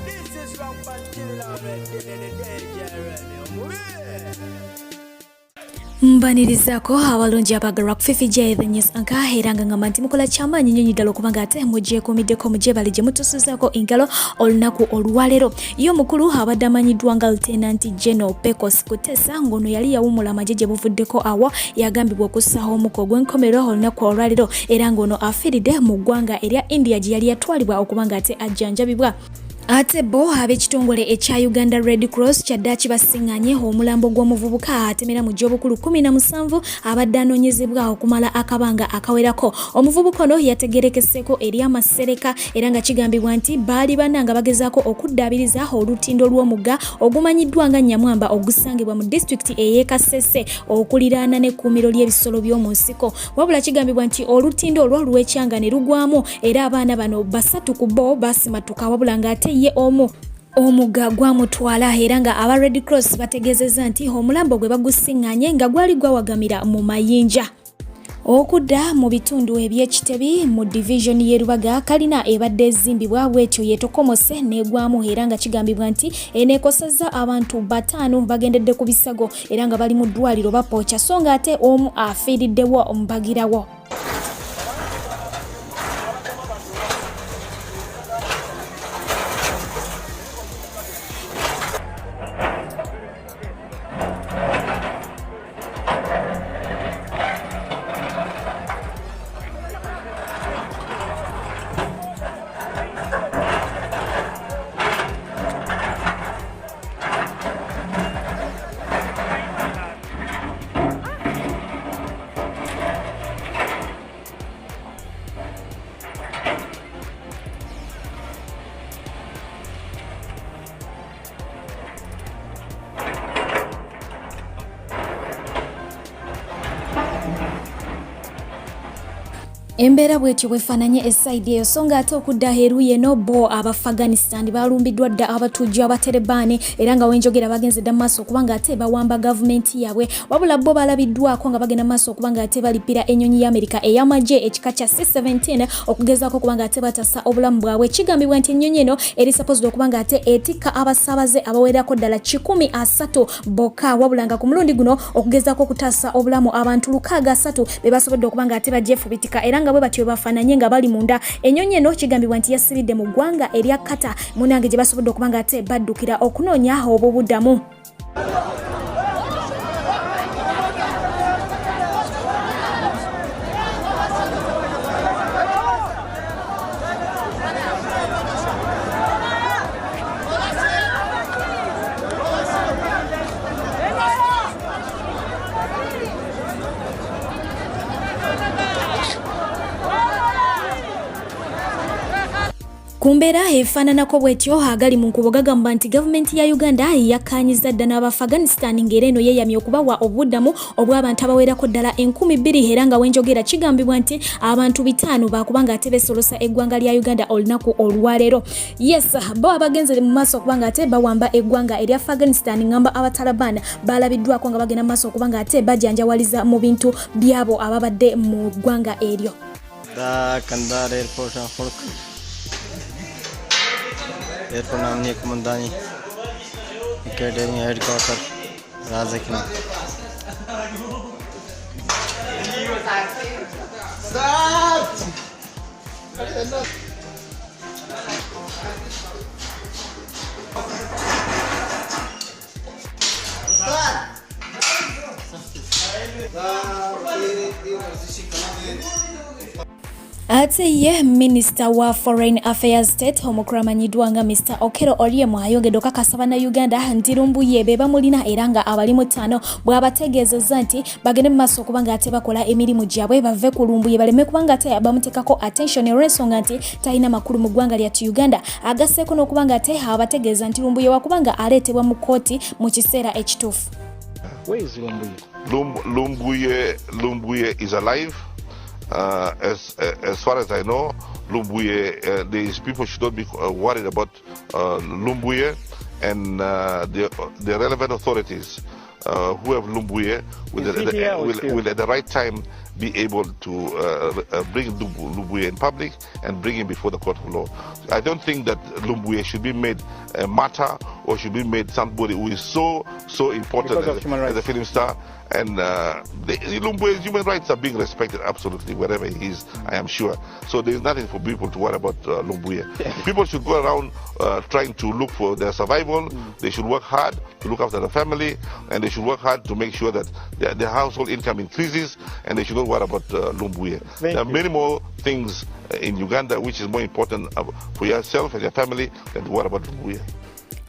This is from Pantilla in the day, Mbanirizaako abalungi abaagala kufifijayo the news anka era nga ngamba nti mukola kyamaanyi nnyo ddala okubanga ate mugyekuumiddeko mugyebale gye mutusuzaako engalo olunaku olwaleero. Ye omukulu abadde amanyiddwa nga Lieutenant General Kuteesa ng'ono yali yawummula amagye gye buvuddeko awo yagambibwa okussaawo omukka ogw'enkomerero olunaku olwaleero era ng'ono afiiridde mu ggwanga erya India gye yali yatwalibwa okubanga ate ajjanjabibwa. Ate bo ab'ekitongole ekya Uganda Red Cross kyaddaaki basiŋŋanye omulambo gw'omuvubuka atemera mu gy'obukulu 17 abadde anoonyezebwa okumala akabanga akawerako. Omuvubuka ono yategerekeseeko eri amasereka era nga kigambibwa nti baali bana nga bagezaako okuddaabiriza olutindo lw'omugga ogumanyiddwa nga Nyamwamba ogusangibwa mu disitulikiti ey'e Kasese okuliraana n'ekkuumiro ly'ebisolo by'omu nsiko. Wabula kigambibwa nti olutindo olwo lw'ekyanga ne lugwamu era abaana bano 3 ku bo baasimatuka wabula ng'ate ye omugga gwamutwala era nga aba Red Cross bategeezezza nti omulambo gwe bagusiŋŋanye nga gwali gwawagamira mu mayinja. Okudda mu bitundu eby'ekitebi mu division y'e Rubaga kalina ebadde ezimbibwa bw'etyo yeetokomose n'egwamu era nga kigambibwa nti eneekosezza abantu 5 bagendedde ku bisago era nga bali mu ddwaliro bapookya so nga ate omu afiiriddewo omubagirawo. Embeera bwetyo bwefaananye esaidi eyo so nga ate okudda heru yeno bo Abafghanistan balumbiddwa dda abatujju abaterebaani era nga wenjogera bagenze dda maaso okubanga ate bawamba gavumenti yaabwe wabula bo balabiddwako nga bagenda maaso okubanga ate balipira ennyonyi y'Amerika ey'amagye ekika kya C-17 okugezaako okubanga ate batasa obulamu bwabwe. Kigambibwa nti ennyonyi eno eri supposed okubanga ate etikka abasaabaze abawerako ddala 130 bokka wabula nga ku mulundi guno okugezaako okutaasa obulamu abantu 603 be basobodde okubanga ate bagyefubitika era nga bwe batyo bafaananye nga bali munda. Ennyonyi eno kigambibwa nti yasiridde mu ggwanga erya Kata munange gye basobodde okubanga ate baddukira okunoonya obubudamu. Kumbeera efaananako bwetyo agali mu nkubo gagamba nti gavumenti ya Uganda yakkaanyiza dda n'Abafghanistan ng'era eno yeeyamye okubawa obubudamu obw'abantu abawerako ddala 2,000 era nga wenjogera kigambibwa nti abantu 5 baakubanga ate beesolosa eggwanga lya Uganda olunaku olwaleero. Yes, bo abagenze mu maaso okubanga ate bawamba eggwanga erya Afghanistan ngamba abataliban balabiddwako nga bagenda mu maaso okubanga ate bajanjawaliza mu bintu byabo ababadde mu ggwanga eryo. Airport नामनी कुमंदानी academy headquarter राजकीय Ate ye Minister wa Foreign Affairs State omukuramanyiddwa nga Mr. Okero Oryem ayongedde okukakasa bannayuganda nti lumbuye be bamulina era nga abalimu 5 bw'abategeezezza nti bagende mu maaso okubanga ate bakola emirimu gyabwe bave ku lumbuye baleme kubanga ate bamuteekako attention olw'ensonga nti talina makulu mu ggwanga lyattu Uganda. Agasseeko n'okubanga ate abategeeza nti lumbuye wakubanga aleetebwa mu kkooti mu kiseera ekituufu. Where is Lumbuye? Lumbuye is alive. As far as I know, Lumbuye, these people should not be worried about Lumbuye, and the relevant authorities who have Lumbuye will at the right time be able to bring Lumbuye in public and bring him before the court of law. I don't think that Lumbuye should be made a martyr or should be made somebody who is so important as a film star. And Lumbuye's human rights are being respected absolutely wherever he is, I am sure. So there is nothing for people to worry about Lumbuye. People should go around trying to look for their survival. They should work hard to look after the family, and they should work hard to make sure that their household income increases, and they should not worry about Lumbuye. There are many more things in Uganda which is more important for yourself and your family than to worry about Lumbuye.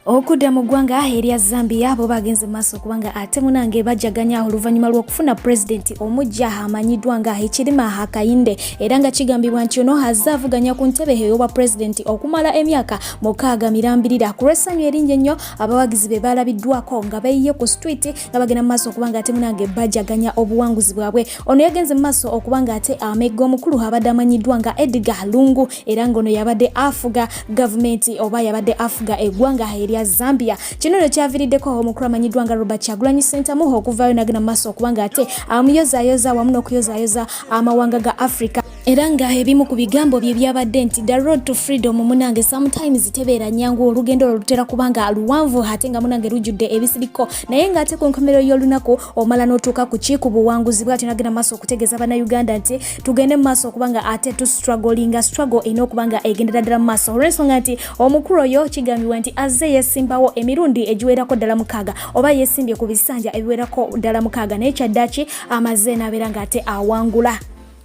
Okudda mu ggwanga erya Zambia bo bagenze maaso kubanga ate munange bajaganya oluvannyuma lw'okufuna pulezidenti omujja amanyiddwa nga Ekirima Hakayinde era nga kigambibwa nti ono azaavuganya ku ntebe ey'obwa pulezidenti okumala emyaka 6 ku lw'essanyu eringi ennyo abawagizi be baalabiddwako nga beeyiye ku street nga bagenda mu maaso okubanga ate munange bajaganya obuwanguzi bwabwe. Ono yagenze mu maaso okubanga ate amegga omukulu abadde amanyiddwa nga Edgar Lungu era ng'ono yabadde afuga gavumenti oba yabadde afuga eggwanga erya Zambia. Kino ne kyaviiriddeko omukulu amanyiddwa nga Robert Kyagulanyi Ssentamu okuvaayo nagenda mu maaso okubanga ate amuyozaayoza wamu n'okuyozaayoza amawanga ga Africa. Era nga ebimu ku bigambo bye byabadde nti the road to freedom munange sometimes tebeera nyangu, olugendo olutera kubanga luwanvu ate nga munange lujjudde ebisiriko, naye nga ate ku nkomerero y'olunaku omala n'otuuka ku kiiku buwanguzi bw'ate nagenda maaso okutegeeza bannayuganda nti tugende mu maaso okubanga ate struggle en'okubanga egendera ddala mu maaso, olw'ensonga nti omukulu oyo kigambibwa nti azze yesimbawo emirundi egiwerako ddala 6 oba yesimbye ku bisanja ebiwerako ddala 6 naye kyaddaki amaze n'abeera ng'ate awangula.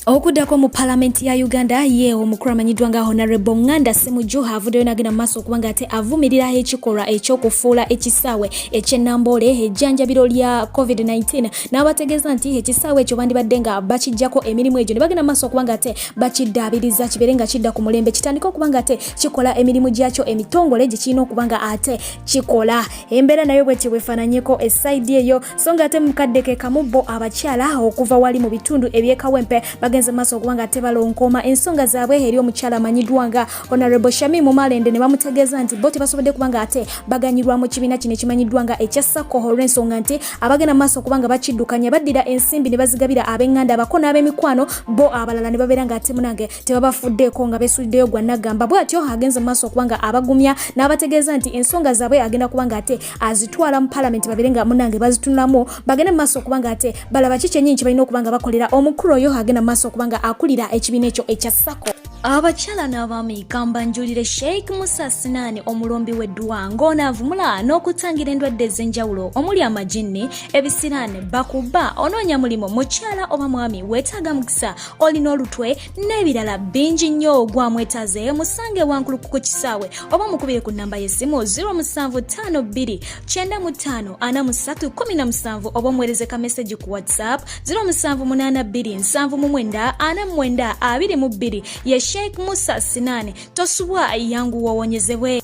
Okuddako mu Parliament ya Uganda ye omukulu amanyiddwa nga Honorable Nganda Ssemujju avuddeyo nagenda mu maaso okubanga ate avumirira ekikolwa eky'okufuula ekisaawe eky'ennambole ejjanjabiro lya COVID-19 n'abategeeza nti ekisaawe ekyo bandibadde nga bakijjako emirimu egyo ne bagenda mu maaso okubanga ate bakiddaabiriza kibeere nga kidda ku mulembe kitandika okubanga ate kikola emirimu gyakyo emitongole gye kirina okubanga ate kikola. Embeera nayo bwe bwefaananyeko esaidi eyo so nga ate mukaddeke kamubbo abakyala okuva wali mu bitundu eby'ekawempe bagenze maaso okubanga ate balonkoma ensonga zaabwe eri omukyala amanyiddwa nga Honorable Shami Mumalende ne bamutegeeza nti bo tebasobodde kubanga ate baganyirwa mu kibiina kino ekimanyiddwa nga ekyasako olw'ensonga nti abagenda maaso okubanga bakiddukanya baddira ensimbi ne bazigabira ab'enganda abako n'ab'emikwano bo abalala ne babeera nga ate munange tebabafuddeeko nga beesuddeyo gwa nagamba. Bw'atyo agenze maaso okubanga abagumya n'abategeeza nti ensonga zaabwe agenda kubanga ate azitwala mu Parliament babeere nga munange bazitunulamu bagende maaso okubanga ate balaba ki kyennyini kye balina okubanga bakolera omukulu oyo agenda maaso okubanga akulira ekibiina ekyo ekya SACCO. Abakyala n'abaami kambanjulire Sheikh Musa Sinani omulombi w'eddwa ng'onaavumula n'okutangira endwadde ez'enjawulo omuli amajinni, ebisiraane, bakuba, onoonya mulimu mukyala oba mwami weetaaga mukisa olina olutwe n'ebirala bingi nnyo gwamwetaaze musange wankulu ku kisaawe oba mukubire ku nnamba y'essimu 0752 95 4317 oba omuweereze ka message ku WhatsApp 0782 79 49 22 ye Sheikh Musa Sinani tosubwa yangu wawonyezebwe.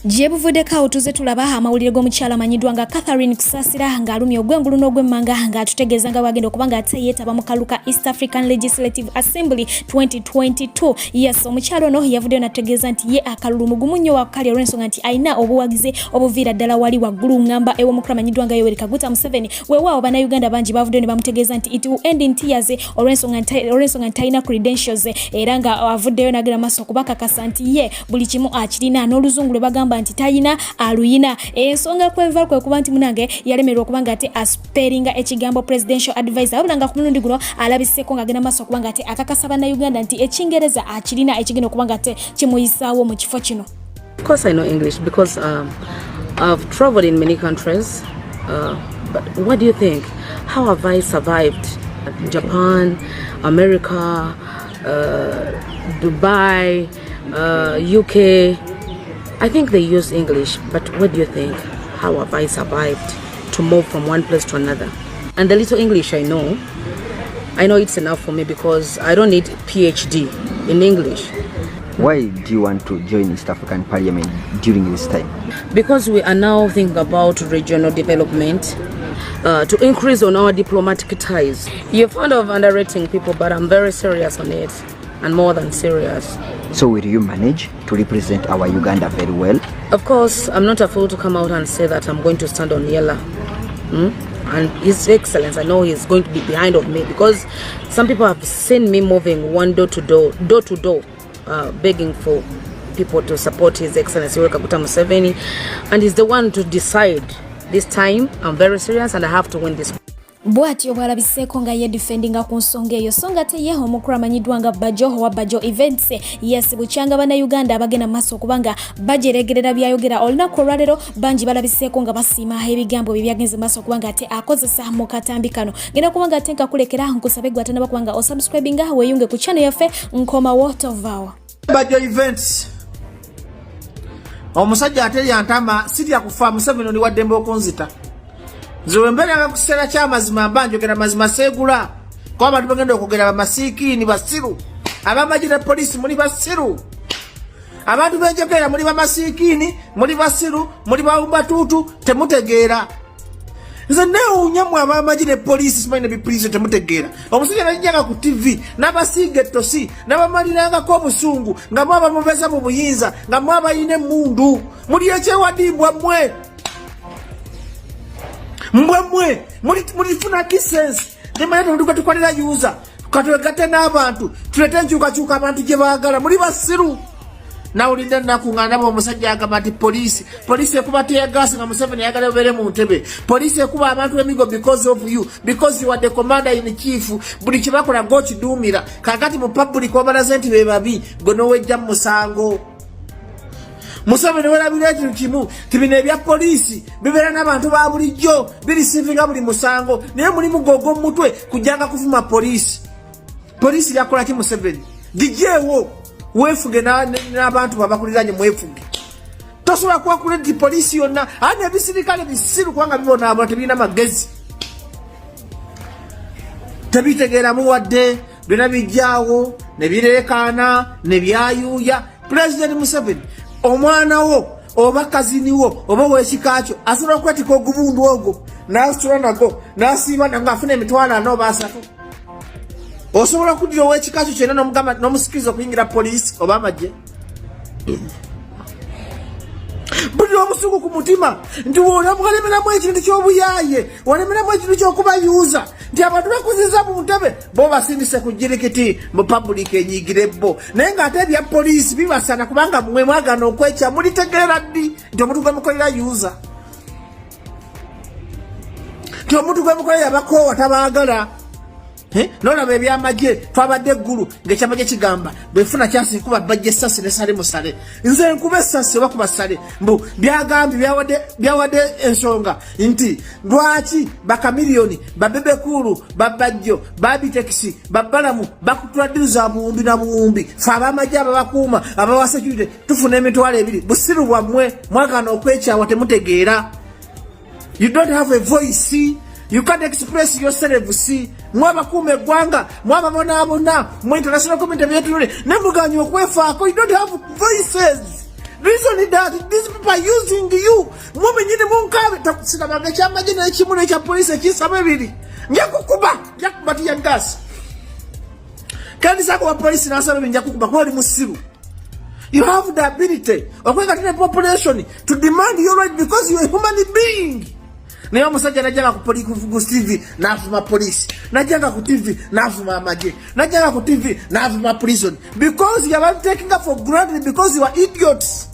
Jebuvuddeko tuze tulaba amawulire g'omukyala amanyiddwa nga Catherine Kusasira ng'alumya ogwengulu n'ogwemmanga ng'atutegeeza nga wagenda okubanga ate yeetaba mu kaluka East African Legislative Assembly 2022. Yes, omukyala ono yavuddeyo n'ategeeza nti ye akalulu mugumu nnyo wakali olw'ensonga nti alina obuwagizi obuviira ddala wali waggulu ngamba ew'omukulu amanyiddwa nga Yoweri Kaguta Museveni. Weewaawo bannayuganda bangi bavuddeyo ne bamutegeeza nti it will end in tears olw'ensonga nti talina credentials era nga avuddeyo n'agenda maaso okubakakasa nti ye buli kimu akirina n'oluzungu lwe bagamba nti tayina aluyina. Ensonga kweva kwe kuba nti munange yalemerwa okubanga ate asperinga ekigambo presidential advisor wabula nga ku mulundi guno alabiseko nga agenda maaso okubanga ate akakasa bannayuganda nti ekingereza akirina ekigenda okubanga ate kimuyisaawo mu kifo kino. Of course I know English because I've traveled in many countries, but what do you think? How have I survived? Japan, America, Dubai, UK. I think they use English, but what do you think? How have I survived to move from one place to another? And the little English I know it's enough for me because I don't need PhD in English. Why do you want to join East African Parliament during this time? Because we are now thinking about regional development, to increase on our diplomatic ties. You're fond of underrating people, but I'm very serious on it, and more than serious. So will you manage to represent our Uganda very well? Of course, I'm not a fool to come out and say that I'm going to stand on yellow. And His Excellency, I know he's going to be behind of me, because some people have seen me moving one door to door, begging for people to support His Excellency Yoweri Kaguta Museveni, and he's the one to decide. This time I'm very serious and I have to win this. Bwatyo bwalabiseeko nga ye defendinga ku nsonga eyo, so nga te ye omukulu amanyiddwa nga Bajo wa Bajo Events yasibukyanga bannayuganda abagenda mu maaso kubanga bajeregerera byayogera olunaku olwaleero. Bangi balabiseeko nga basiima ebigambo bye byagenze mu maaso kubanga ate akozesa mu katambi kano. Genda kubanga ate nkakulekera nkusabe gwe atanaba kubanga osubscribinga weeyunge ku channel yaffe Nkoma What of Our Bajo Events. Omusajja ate yantama sirya kufa Museveni oli waddembe okunzita. Nze mbere nga kusera kya mazima mbanjogera mazima segula. Kwa abantu bagenda okugera bamasiikini basiru. Abamajire police muli basiru. Abantu benjogera muli bamasiikini, muli basiru, muli baumbatutu temutegeera. Nze neewuunyamu abamajire police simanyi ne police temutegeera. Omusajja najjaga ku TV n'abasiiga ettosi n'abamalirangako obusungu nga mwaba mubeza mu buyinza nga mwaba yine mundu. Muli ekyewadiibwa mmwe. Mbwemwe mulifuna kisense nemanya tunduka tukolera yuza katwegate n'abantu tulete enkyukakyuka abantu gye baagala muli basiru. Nawulidde nakungana mu omusajja agamba nti police ekuba teyagaasi nga Museveni ayagala obeere mu ntebe. Police ekuba abantu emigo because of you, because you are the commander in chief. Buli kye bakola ng'okiduumira kakati mu public obalaze nti be babi gwe n'owejja mu musango. Museveni werabira ekintu kimu tibino ebya poliisi bibeera n'abantu ba bulijjo birisiivinga buli musango naye mulimu gogo mutwe kujjanga kuvuma poliisi. Poliisi yakola ki Museveni? Gijeewo weefuge n'abantu babakuliranye mwefuge. Tosobola kuwakula nti poliisi yonna ani ebisirikale bisiru kubanga bibonaabona tebirina magezi tebitegeeramu wadde byonna bijjaawo ne bireekaana ne byayuuya. Pulezidenti Museveni omwana wo oba kazini wo oba wekikakyo asobola okwetika ogubundu ogwo n'asitula nago n'asiiba nango afuna emitwalo 4 oba 3. Osobola okuddira owekikakyo kyonna n'omugamba n'omusikiriza okuyingira poliisi oba amagye. Buli omusungu ku mutima nti walemeramu ekintu ky'obuyaaye walemeramu ekintu ky'okubayuuza nti abantu bakuziza mu ntebe bo basindise ku jirikiti mu public enyigire bo naye ng'ate ebya poliisi bibasana kubanga mwe mwagana okwekya mulitegeera ddi nti omuntu gwe mukolera yuuza nti omuntu gwe mukolera yabakoowa tabaagala. Nolaba ebyamagye twabadde eggulu ng'ekyamagye kigamba bwefuna kyasi nkuba bajja essasi ne sale musale. Nze nkuba essasi oba kuba sale mbu byagambye byawadde ensonga nti lwaki bakamiliyoni babebekulu babajjo babitekisi babalamu bakutwadiriza buwumbi na buwumbi fe abamagye ababakuuma abawa security tufuna emitwalo 2 busiru bwammwe mwagana okwekyawa temutegeera. You don't have a voice. You can't express yourself. See, mwabakume gwanga, mwababonaabona, mu international community byetulule, nemuganyi okwefaako. You don't have voices. Reason is that these people are using you. Mwenyine munkabe takusinabanga ekyamagye n'ekimu n'ekya poliisi ekisaba ebiri. Njakukuba tiya gas. Kandi sako wa poliisi n'asaba ebiri njakukuba kuba oli musiru. You have the ability okwekatira population to demand your right because you are a human being. Naye omusajja najjanga ku TV n'avuma poliisi, najjanga ku TV n'avuma amagye, najjanga ku TV n'avuma prison because you are taking up for granted because you are idiots.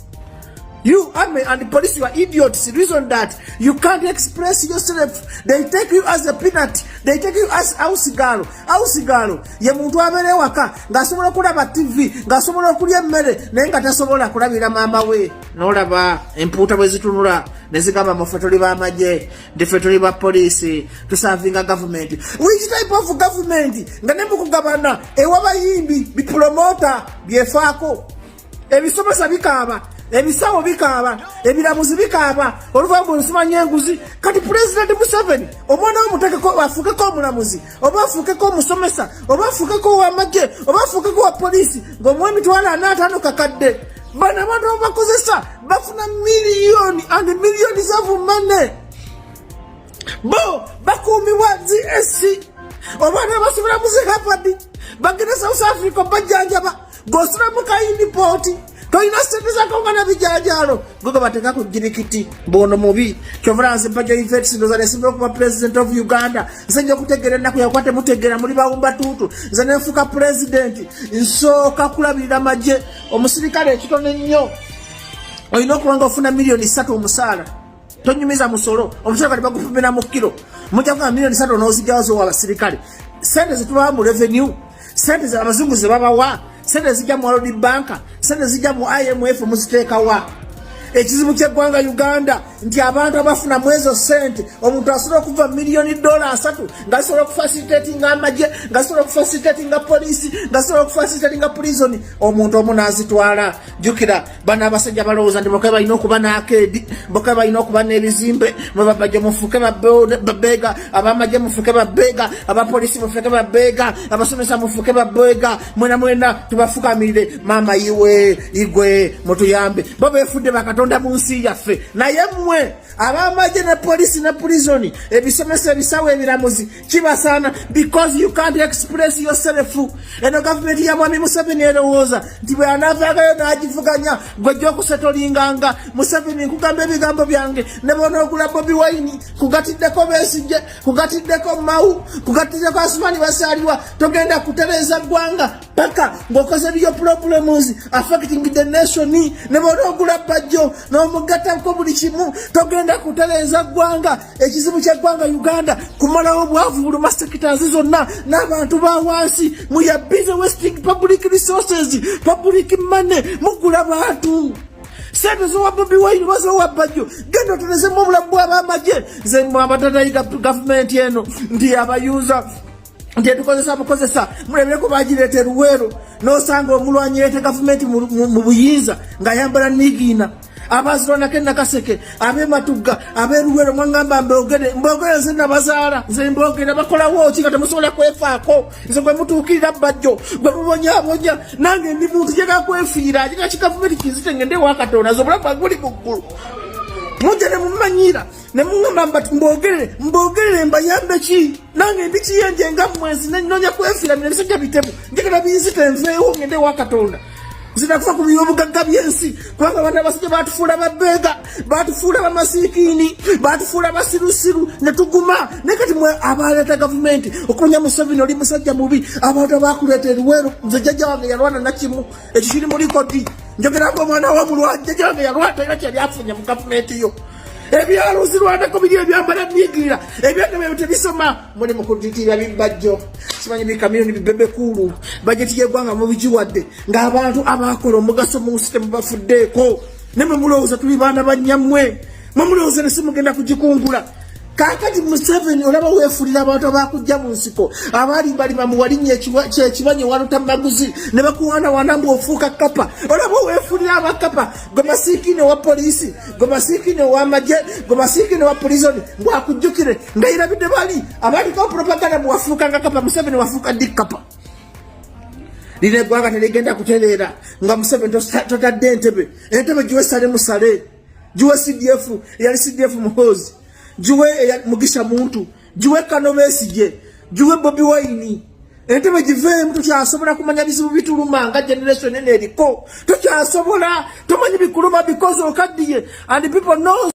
You army and the police, you are idiots. The reason that you can't express yourself, they take you as a peanut, they take you as ausigalo. Ausigalo ye muntu abere waka ngasobola kulaba TV, ngasobola kulya mmere naye nga tasobola kulabira mama we. Nolaba empuuta bwe zitunula nezigamba mufetoli ba amagye, defetoli ba police, to serving a government. Which type of government? Nga nemukugabana ewabayimbi bipromota byefaako ebisomesa bikaaba, ebisawo bikaaba, ebiramuzi bikaaba, oluvangu nsumanya enguzi. Kati President Museveni omwana omutekeko afuukeko omulamuzi, oba afuukeko omusomesa, oba afuukeko ow'amagye, oba afuukeko wa polisi, ng'omuwa emitwalo 45 kakadde. Bano abantu bakozesa bafuna million and millions of money. Bo bakuumibwa GSC obwana basubira mu Harvard bagenda South Africa bajjanjaba gosira mu kayindi port toyina sente zakongana bijajalo gogo bateka ku jirikiti bono mubi kyovranse bajo ifex ndoza nesimba kuba president of Uganda zenje kutegera naku yakwate mutegera muri bawumba tutu zanefuka president nsoka kulabira maje omusirikale ekitone nnyo oyina okuwanga ofuna milioni 3 omusala tonyumiza musolo omusala kali bagufumira mu kilo mujja kwa milioni 3 nozijazo wa basirikale sente zituba mu revenue sente za abazungu zebabawa sente zijja mu World Bank sente zijja mu IMF muziteeka wa ekizibu ky'eggwanga Uganda nti abantu abafuna mwezo sente omuntu asobola okuva milioni $3 ngasobola okufacilitatinga amaje ngasobola okufacilitatinga polisi ngasobola okufacilitatinga prison omuntu omu n'azitwala jukira bana abasajja balowooza nti bokabe balina okuba n'akedi bokabe balina okuba n'ebizimbe mwe babajja mufuuke babbeega abamaje mufuuke babbeega abapolisi mufuuke babbeega abasomesa mufuuke babbeega mwena tubafukamirire maama iwe igwe mutuyambe bo beefudde bakatonda mu nsi yaffe naye mmwe abamaje ne polisi ne prison ebisomesa ebisawo ebiramuzi kibasana because you can't express yourself. Eno government ya Mwami Museveni erowooza nti bwe anaavaagayo n'agivuganya gwejja okusetolinganga Museveni nkugamba ebigambo byange ne bonoogula Bobi Wine kugatiddeko Besigye kugatiddeko Mau kugatiddeko Asumani Basalirwa togenda kutereeza ggwanga paka ng'okoze byo problems affecting the nation ne bonoogula Bajjo n'omugattako buli kimu togenda kutereeza ggwanga ekizibu ky'eggwanga Uganda kumalawo obwavu buluma sectors zonna n'abantu ba wansi muya busy wasting public resources public money mugula bantu sente zowa Bobi Wine bazowa Bajjo genda otereze mu bulamu bw'abamaje ze mwabatatayi government eno ndi abayuza nti tukozesa mulebeko bagireeta Luweero n'osanga omulwanyi yeete government mu buyinza ng'ayambala nigiina abazirwanako enakaseke ab'ematugga ab'eruwero mwangamba mbogere nze nabazaala nze mbogere bakolawo ki nga temusobola kwefaako nze gwe mutuukirira Bajjo gwe mubonyabonya nange ndi muntu jega kwefiira jega kigavumenti kinzite ngende wakatonda nze obulamu bwange buli mu ggulu mujja ne mumanyira ne mungamba mbati mbogerere mbayambe ki nange ndi kiyenje nga mwezi nenyonya kwefiira bino ebisajja bitemu njagala binzite nveewo ngende wakatonda zinakufa ku byobugagga byensi kubanga abantu abasajja batufuula babbeega batufuula bamasiikini batufuula basirusiru ne tuguma ne kati mwe abaleeta gavumenti okumanya Museveni oli musajja mubi abantu abakuleeta Luweero nze jjajja wange yalwana nakimu ekyo kiri mu likodi njogerako omwana wamulwanyi jjajja wange yalwata era kyali afunye mu gavumenti yo ebyalo zirwanako biri ebyambala nigirira ebyagambye tebisoma muli mu kuditirira Bajjo simanyi bikamyoni bibebekulu bajeti y'eggwanga mu bigiwadde ng'abantu abakola omugaso mu nsi temubafuddeeko ne mwe mulowooza tuli baana banyammwe mwe mulowooza ne simugenda kugikungula kakati Museveni olaba weefulira abantu abakujja mu nsiko abalimbalima mu walinnya ekibanye waluta maguzi ne bakuwana wanambu ofuuka kapa olaba weefulira abakapa gwe masiikine wa polisi gwe masiikine wa maje gwe masiikine wa prison ngwakujjukire ng'irabidde bali abaliko propaganda muwafuukanga kapa Museveni wafuuka dikapa lino eggwanga teligenda kutereera nga Museveni totadde entebe giwe sale musale giwe CDF eyali CDF muhoozi juwe Mugisha Muntu juwe Kano Besigye juwe Bobi Wine entebe giveemu tokyasobola kumanya bizibu bituluma nga generation ene eriko tokyasobola tomanyi bikuluma because okaddiye and people know